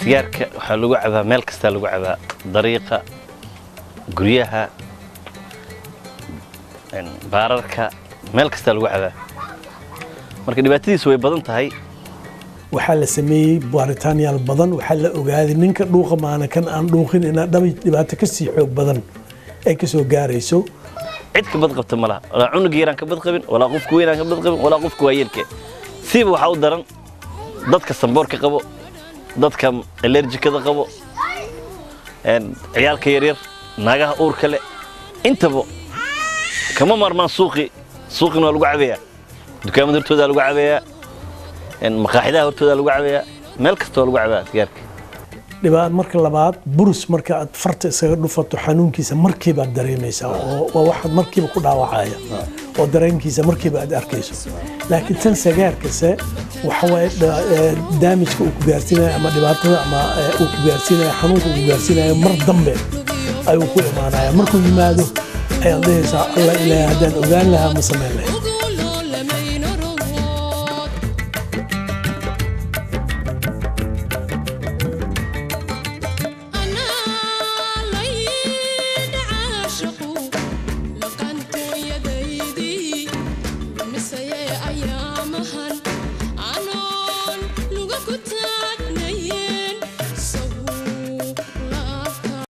sigaarka waxaa lagu cabaa meel kasta lagu cabaa dariiqa guryaha baararka meel kasta lagu cabaa marka dhibaatadiisu way badan tahay waxaa la sameeyay baaritaanyaal badan waxaa la ogaaday ninka dhuuqa maana kan aan dhuuqin in dhibaato ka sii xoog badan ay ka soo gaarayso cid ka bad qabta malaha walaa cunug yaraan ka bad qabin walaa qofku weynaan ka bad qabin walaa qofku waayeelka siiba waxaa u daran dadka samboorka qabo dadka allergikada qabo ciyaalka yaryar naagaha uurka leh intaba kama marmaan suuqina waa lagu cabayaa dukaamada hortooda lagu cabayaa maqaaxidaha hortooda lagu cabayaa meel kastoo lagu cabaa sigaarka dhibaat marka labaad burus marka aad farta isaga dhufato xanuunkiisa markiiba aad dareemaysaa oo waxaad markiiba ku dhaawacaya oo dareenkiisa markiiba aad arkayso laakiin tan sigaarkase waxa waaye damage-ka uu ku gaarsiinayo ama dhibaatada ama uu ku gaarsiinayo xanuunka uu ku gaarsiinayo mar dambe ayuu ku imaanaya markuu yimaado ayaad dhahaysaa alla ilaahay haddaan ogaan lahaa ma samayn lahayn